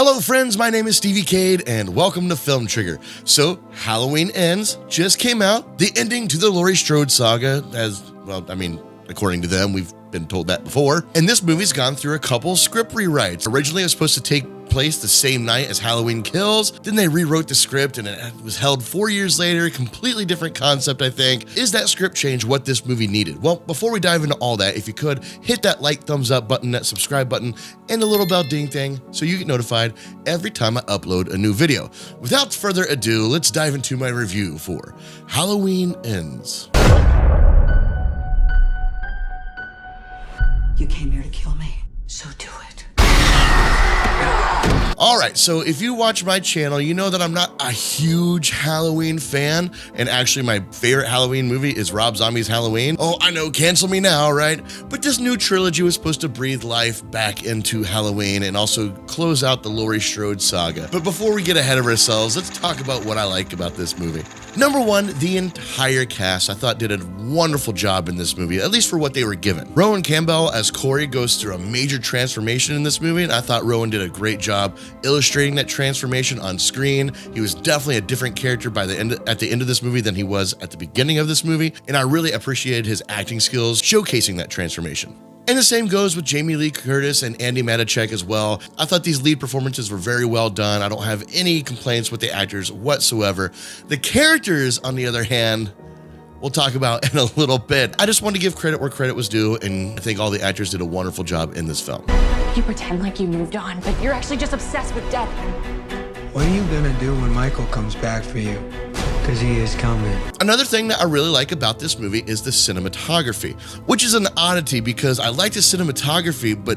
Hello friends, my name is Stevie Cade and welcome to Film Trigger. So, Halloween Ends just came out. The ending to the Laurie Strode saga, according to them, we've been told that before. And this movie's gone through a couple script rewrites. Originally it was supposed to take place the same night as Halloween Kills. Then they rewrote the script and it was held 4 years later. Completely different concept, I think. Is that script change what this movie needed? Well, before we dive into all that, if you could, hit that like, thumbs up button, that subscribe button, and the little bell ding thing so you get notified every time I upload a new video. Without further ado, let's dive into my review for Halloween Ends. You came here to kill me, so do it. Alright, so if you watch my channel, you know that I'm not a huge Halloween fan, and actually my favorite Halloween movie is Rob Zombie's Halloween. Oh, I know, cancel me now, right? But this new trilogy was supposed to breathe life back into Halloween and also close out the Laurie Strode saga. But before we get ahead of ourselves, let's talk about what I like about this movie. Number one, the entire cast I thought did a wonderful job in this movie, at least for what they were given. Rowan Campbell as Corey goes through a major transformation in this movie, and I thought Rowan did a great job illustrating that transformation on screen. He was definitely a different character at the end of this movie than he was at the beginning of this movie, and I really appreciated his acting skills showcasing that transformation. And the same goes with Jamie Lee Curtis and Andy Matichak as well. I thought these lead performances were very well done. I don't have any complaints with the actors whatsoever. The characters, on the other hand, we'll talk about in a little bit. I just wanted to give credit where credit was due, and I think all the actors did a wonderful job in this film. You pretend like you moved on, but you're actually just obsessed with death. What are you gonna do when Michael comes back for you? Because he is coming. Another thing that I really like about this movie is the cinematography, which is an oddity because I like the cinematography, but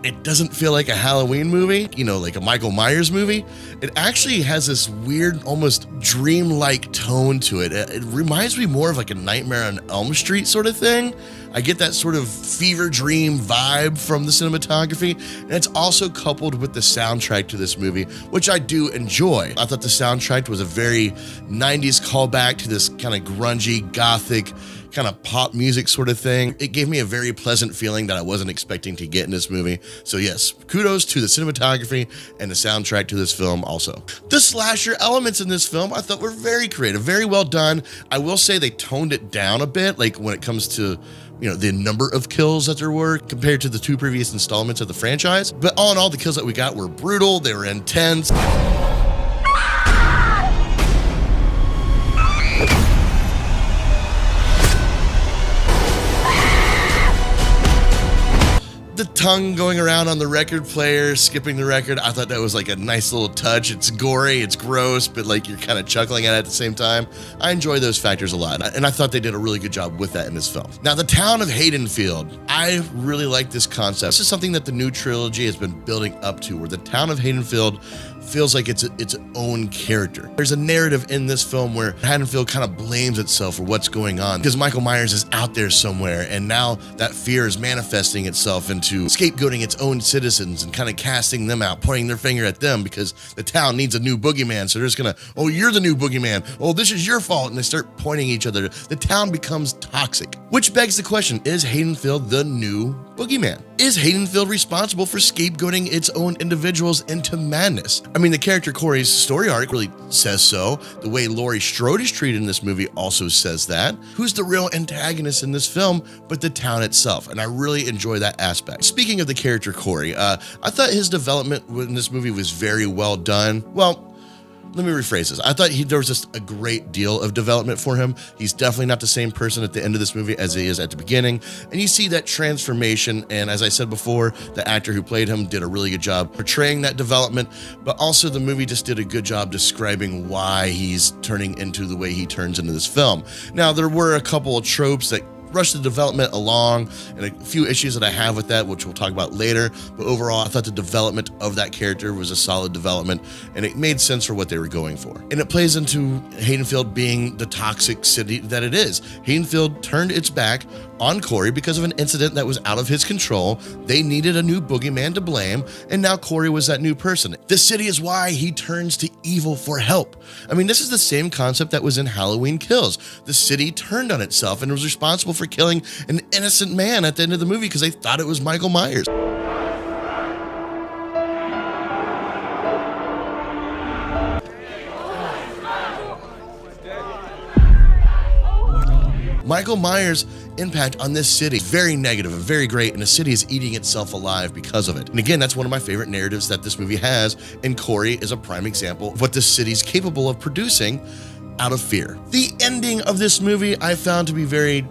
it doesn't feel like a Halloween movie, you know, like a Michael Myers movie. It actually has this weird, almost dreamlike tone to it. It reminds me more of like a Nightmare on Elm Street sort of thing. I get that sort of fever dream vibe from the cinematography, and it's also coupled with the soundtrack to this movie, which I do enjoy. I thought the soundtrack was a very 90s callback to this kind of grungy, gothic, kind of pop music sort of thing. It gave me a very pleasant feeling that I wasn't expecting to get in this movie. So yes, kudos to the cinematography and the soundtrack to this film also. The slasher elements in this film I thought were very creative, very well done. I will say they toned it down a bit, like when it comes to, you know, the number of kills that there were compared to the two previous installments of the franchise. But all in all, the kills that we got were brutal, they were intense. The tongue going around on the record player, skipping the record, I thought that was like a nice little touch. It's gory, it's gross, but like you're kind of chuckling at it at the same time. I enjoy those factors a lot, and I thought they did a really good job with that in this film. Now, the town of Haddonfield, I really like this concept. This is something that the new trilogy has been building up to, where the town of Haddonfield feels like it's its own character. There's a narrative in this film where Haddonfield kind of blames itself for what's going on because Michael Myers is out there somewhere, and now that fear is manifesting itself into scapegoating its own citizens and kind of casting them out, pointing their finger at them because the town needs a new boogeyman. So they're just gonna, oh, you're the new boogeyman. Oh, this is your fault. And they start pointing at each other. The town becomes toxic, which begs the question, is Haddonfield the new boogeyman? Is Haddonfield responsible for scapegoating its own individuals into madness? I mean, the character Corey's story arc really says so. The way Laurie Strode is treated in this movie also says that. Who's the real antagonist in this film but the town itself? And I really enjoy that aspect. Speaking of the character Corey, I thought his development in this movie was very well done. Well, let me rephrase this. I thought there was just a great deal of development for him. He's definitely not the same person at the end of this movie as he is at the beginning. And you see that transformation. And as I said before, the actor who played him did a really good job portraying that development. But also the movie just did a good job describing why he's turning into the way he turns into this film. Now, there were a couple of tropes that rush the development along, and a few issues that I have with that, which we'll talk about later. But overall, I thought the development of that character was a solid development, and it made sense for what they were going for. And it plays into Haddonfield being the toxic city that it is. Haddonfield turned its back on Corey because of an incident that was out of his control. They needed a new boogeyman to blame, and now Corey was that new person. The city is why he turns to evil for help. I mean, this is the same concept that was in Halloween Kills. The city turned on itself and was responsible for killing an innocent man at the end of the movie because they thought it was Michael Myers. Michael Myers' impact on this city is very negative and very great, and the city is eating itself alive because of it. And again, that's one of my favorite narratives that this movie has, and Corey is a prime example of what this city's capable of producing out of fear. The ending of this movie I found to be very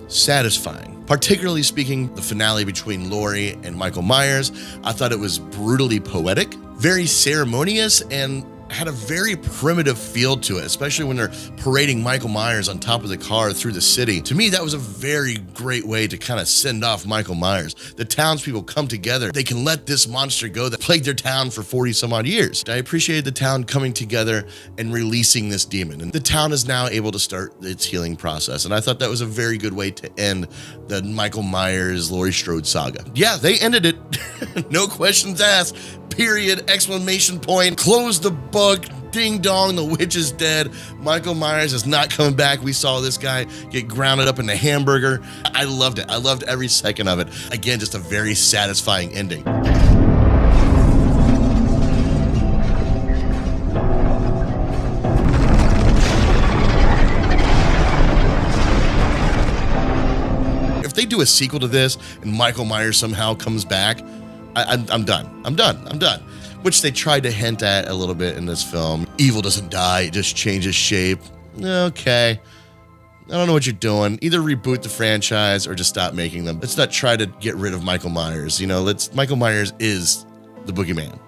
satisfying. Particularly speaking, the finale between Laurie and Michael Myers, I thought it was brutally poetic, very ceremonious, and had a very primitive feel to it, especially when they're parading Michael Myers on top of the car through the city. To me, that was a very great way to kind of send off Michael Myers. The townspeople come together. They can let this monster go that plagued their town for 40 some odd years. I appreciated the town coming together and releasing this demon. And the town is now able to start its healing process. And I thought that was a very good way to end the Michael Myers, Laurie Strode saga. Yeah, they ended it. No questions asked. Period, exclamation point, close the book, ding dong, the witch is dead. Michael Myers is not coming back. We saw this guy get grounded up in the hamburger. I loved it. I loved every second of it. Again, just a very satisfying ending. If they do a sequel to this and Michael Myers somehow comes back, I'm done. I'm done. Which they tried to hint at a little bit in this film. Evil doesn't die, it just changes shape. Okay. I don't know what you're doing. Either reboot the franchise or just stop making them. Let's not try to get rid of Michael Myers. Michael Myers is the boogeyman.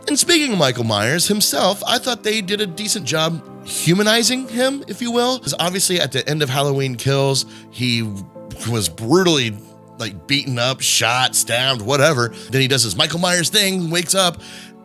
And speaking of Michael Myers himself, I thought they did a decent job humanizing him, if you will. Because obviously at the end of Halloween Kills, he was brutally beaten up, shot, stabbed, whatever. Then he does his Michael Myers thing, wakes up,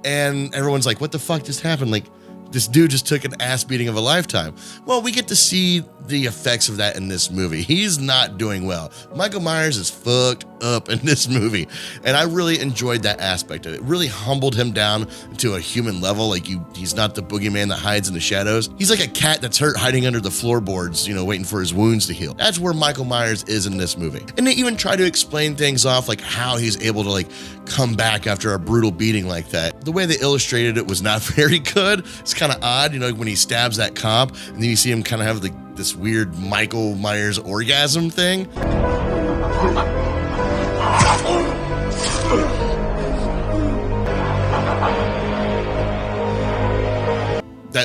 and everyone's like, what the fuck just happened? This dude just took an ass beating of a lifetime. Well, we get to see the effects of that in this movie. He's not doing well. Michael Myers is fucked up in this movie. And I really enjoyed that aspect of it. It really humbled him down to a human level. He's not the boogeyman that hides in the shadows. He's like a cat that's hurt hiding under the floorboards, waiting for his wounds to heal. That's where Michael Myers is in this movie. And they even try to explain things off, like how he's able to come back after a brutal beating like that. The way they illustrated it was not very good. It's kind of odd, when he stabs that cop and then you see him kind of have this weird Michael Myers orgasm thing.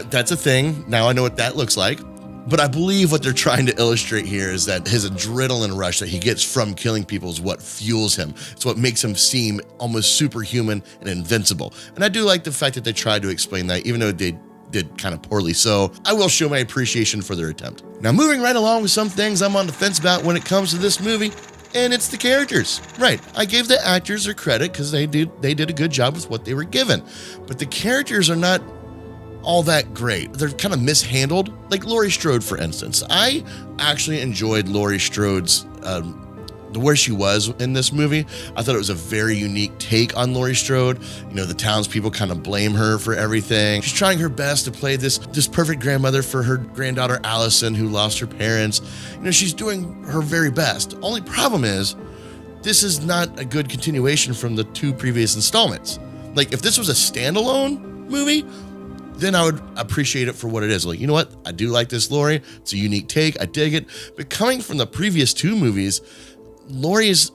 That's a thing. Now I know what that looks like. But I believe what they're trying to illustrate here is that his adrenaline rush that he gets from killing people is what fuels him. It's what makes him seem almost superhuman and invincible. And I do like the fact that they tried to explain that, even though they did kind of poorly. So I will show my appreciation for their attempt. Now, moving right along with some things I'm on the fence about when it comes to this movie, and it's the characters. Right, I gave the actors their credit because they did a good job with what they were given. But the characters are not all that great. They're kind of mishandled. Like Laurie Strode, for instance. I actually enjoyed Laurie Strode's where she was in this movie. I thought it was a very unique take on Laurie Strode. The townspeople kind of blame her for everything. She's trying her best to play this perfect grandmother for her granddaughter Alverson, who lost her parents. She's doing her very best. Only problem is, this is not a good continuation from the two previous installments. If this was a standalone movie, then I would appreciate it for what it is. You know what? I do like this Laurie. It's a unique take. I dig it. But coming from the previous two movies, Laurie is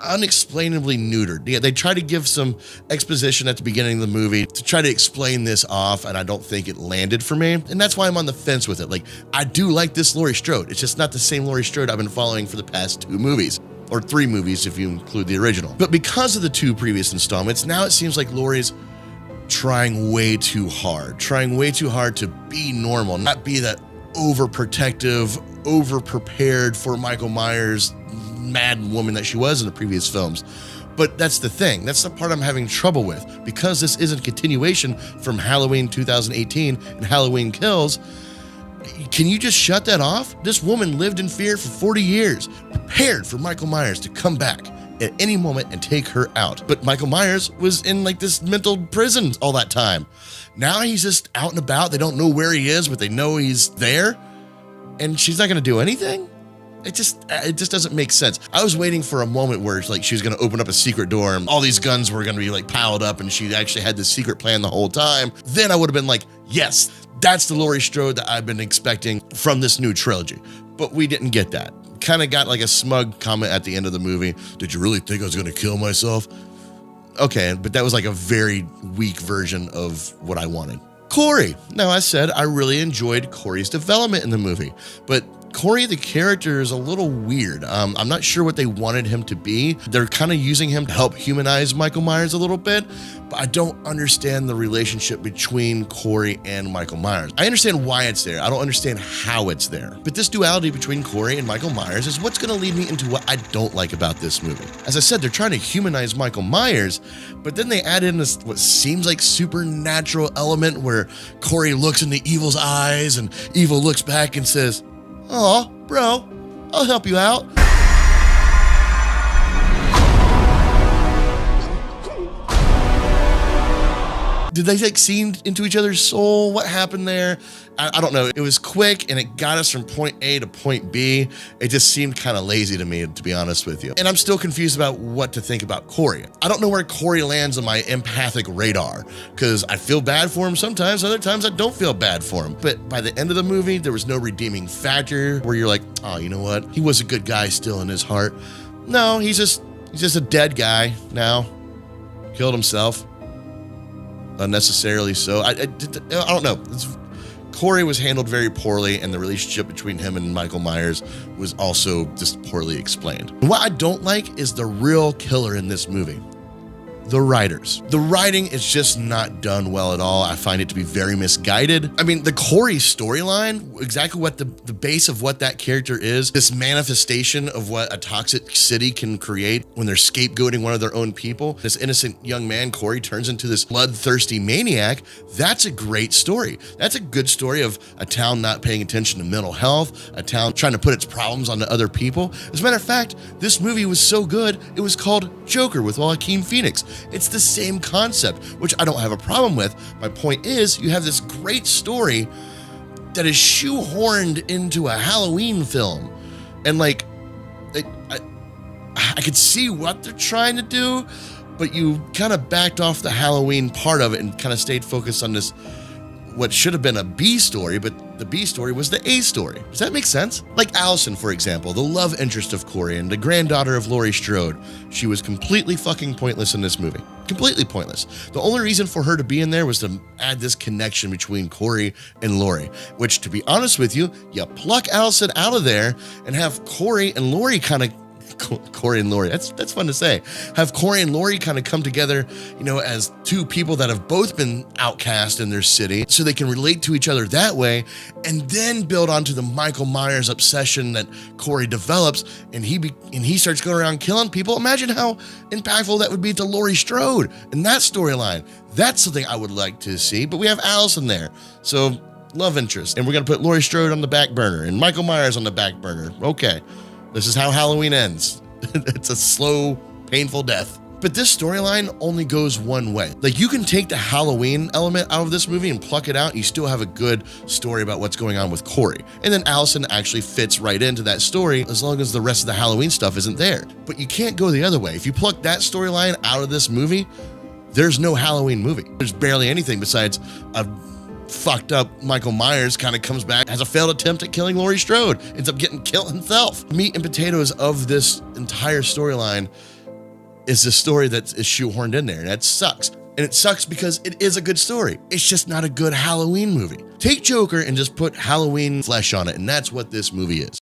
unexplainably neutered. Yeah, they try to give some exposition at the beginning of the movie to try to explain this off, and I don't think it landed for me. And that's why I'm on the fence with it. I do like this Laurie Strode. It's just not the same Laurie Strode I've been following for the past two movies. Or three movies if you include the original. But because of the two previous installments, now it seems like Laurie's trying way too hard to be normal, not be that overprotective, overprepared for Michael Myers mad woman that she was in the previous films. But that's the thing. That's the part I'm having trouble with. Because this isn't a continuation from Halloween 2018 and Halloween Kills, can you just shut that off? This woman lived in fear for 40 years, prepared for Michael Myers to come back at any moment and take her out. But Michael Myers was in this mental prison all that time. Now he's just out and about. They don't know where he is, but they know he's there. And she's not going to do anything? It just doesn't make sense. I was waiting for a moment where she was going to open up a secret door and all these guns were going to be piled up and she actually had this secret plan the whole time. Then I would have been yes, that's the Laurie Strode that I've been expecting from this new trilogy. but we didn't get that. Kind of got like a smug comment at the end of the movie. Did you really think I was going to kill myself? Okay, but that was like a very weak version of what I wanted. Corey. Now, I said I really enjoyed Corey's development in the movie, but Corey, the character, is a little weird. I'm not sure what they wanted him to be. They're kind of using him to help humanize Michael Myers a little bit, but I don't understand the relationship between Corey and Michael Myers. I understand why it's there. I don't understand how it's there. But this duality between Corey and Michael Myers is what's going to lead me into what I don't like about this movie. As I said, they're trying to humanize Michael Myers, but then they add in this what seems like supernatural element where Corey looks into Evil's eyes and Evil looks back and says, "Oh, bro, I'll help you out." Did they like see into each other's soul? What happened there? I don't know. It was quick and it got us from point A to point B. It just seemed kind of lazy to me, to be honest with you. And I'm still confused about what to think about Corey. I don't know where Corey lands on my empathic radar because I feel bad for him sometimes. Other times I don't feel bad for him. But by the end of the movie, there was no redeeming factor where you're like, oh, you know what? He was a good guy still in his heart. No, he's just a dead guy now. Killed himself. Unnecessarily so. I don't know. Corey was handled very poorly, and the relationship between him and Michael Myers was also just poorly explained. And what I don't like is the real killer in this movie. The writers. The writing is just not done well at all. I find it to be very misguided. I mean, the Corey storyline, exactly what the base of what that character is, this manifestation of what a toxic city can create when they're scapegoating one of their own people. This innocent young man, Corey, turns into this bloodthirsty maniac. That's a great story. That's a good story of a town not paying attention to mental health, a town trying to put its problems onto other people. As a matter of fact, this movie was so good, it was called Joker with Joaquin Phoenix. It's the same concept, which I don't have a problem with. My point is, you have this great story that is shoehorned into a Halloween film. And like, I could see what they're trying to do, but you kind of backed off the Halloween part of it and kind of stayed focused on this, what should have been a B story, but the B story was the A story. Does that make sense? Like Alverson, for example, the love interest of Corey and the granddaughter of Laurie Strode. She was completely fucking pointless in this movie. Completely pointless. The only reason for her to be in there was to add this connection between Corey and Laurie, which, to be honest with you, you pluck Alverson out of there and have Corey and Laurie kind of Corey and Laurie. That's fun to say. Have Corey and Laurie kind of come together, you know, as two people that have both been outcast in their city, so they can relate to each other that way, and then build onto the Michael Myers obsession that Corey develops, and he starts going around killing people. Imagine how impactful that would be to Laurie Strode in that storyline. That's something I would like to see, but we have Alverson there. So love interest, and we're going to put Laurie Strode on the back burner and Michael Myers on the back burner. Okay. This is how Halloween ends. It's a slow, painful death. But this storyline only goes one way. Like, you can take the Halloween element out of this movie and pluck it out, and you still have a good story about what's going on with Corey. And then Alverson actually fits right into that story as long as the rest of the Halloween stuff isn't there. But you can't go the other way. If you pluck that storyline out of this movie, there's no Halloween movie. There's barely anything besides a fucked up Michael Myers kind of comes back, has a failed attempt at killing Laurie Strode, ends up getting killed himself. Meat and potatoes of this entire storyline is the story that is shoehorned in there, and that sucks. And it sucks because it is a good story. It's just not a good Halloween movie. Take Joker and just put Halloween flesh on it, and that's what this movie is.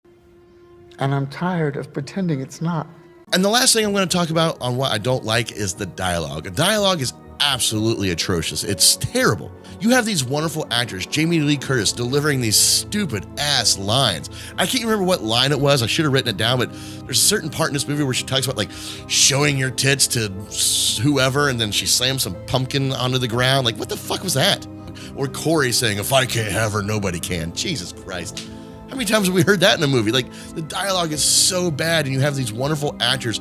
And I'm tired of pretending it's not. And the last thing I'm going to talk about on what I don't like is the dialogue. The dialogue is absolutely atrocious. It's terrible. You have these wonderful actors, Jamie Lee Curtis, delivering these stupid ass lines. I can't remember what line it was. I should have written it down, but there's a certain part in this movie where she talks about like showing your tits to whoever, and then she slams some pumpkin onto the ground. Like, what the fuck was that? Or Corey saying, if I can't have her, nobody can. Jesus Christ. How many times have we heard that in a movie? Like, the dialogue is so bad, and you have these wonderful actors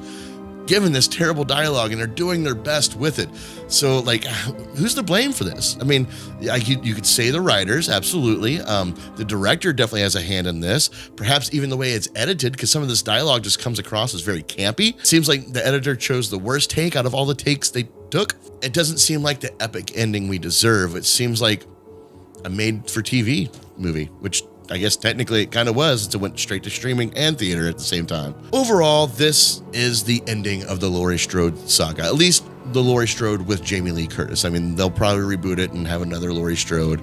given this terrible dialogue, and they're doing their best with it. So, like, who's to blame for this? I mean, you could say the writers, absolutely. The director definitely has a hand in this. Perhaps even the way it's edited, because some of this dialogue just comes across as very campy. Seems like the editor chose the worst take out of all the takes they took. It doesn't seem like the epic ending we deserve. It seems like a made-for-TV movie, which I guess technically it kind of was. It went straight to streaming and theater at the same time. Overall, this is the ending of the Laurie Strode saga, at least the Laurie Strode with Jamie Lee Curtis. I mean, they'll probably reboot it and have another Laurie Strode,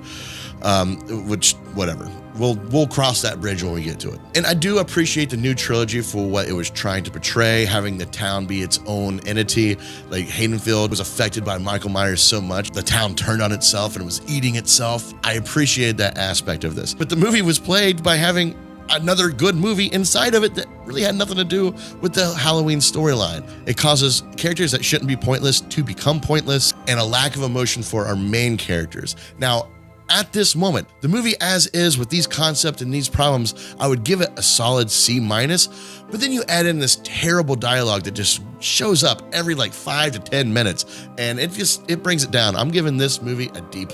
which, whatever. We'll cross that bridge when we get to it. And I do appreciate the new trilogy for what it was trying to portray, having the town be its own entity. Like Haddonfield was affected by Michael Myers so much, the town turned on itself and it was eating itself. I appreciated that aspect of this. But the movie was plagued by having another good movie inside of it that really had nothing to do with the Halloween storyline. It causes characters that shouldn't be pointless to become pointless, and a lack of emotion for our main characters. Now, at this moment, the movie as is with these concepts and these problems, I would give it a solid C-, but then you add in this terrible dialogue that just shows up every like 5 to 10 minutes, and it brings it down. I'm giving this movie a D+.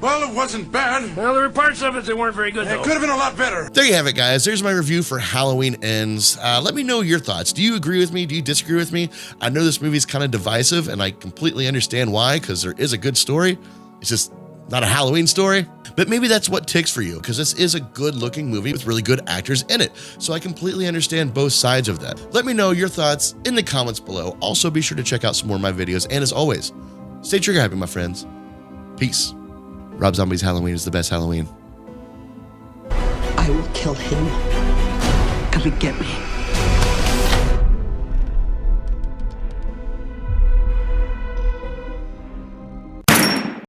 Well, it wasn't bad. Well, there were parts of it that weren't very good, though. It could have been a lot better. There you have it, guys. There's my review for Halloween Ends. Let me know your thoughts. Do you agree with me? Do you disagree with me? I know this movie's kind of divisive, and I completely understand why, because there is a good story. It's just not a Halloween story. But maybe that's what ticks for you, because this is a good-looking movie with really good actors in it. So I completely understand both sides of that. Let me know your thoughts in the comments below. Also, be sure to check out some more of my videos. And as always, stay trigger happy, my friends. Peace. Rob Zombie's Halloween is the best Halloween. I will kill him. Come and get me.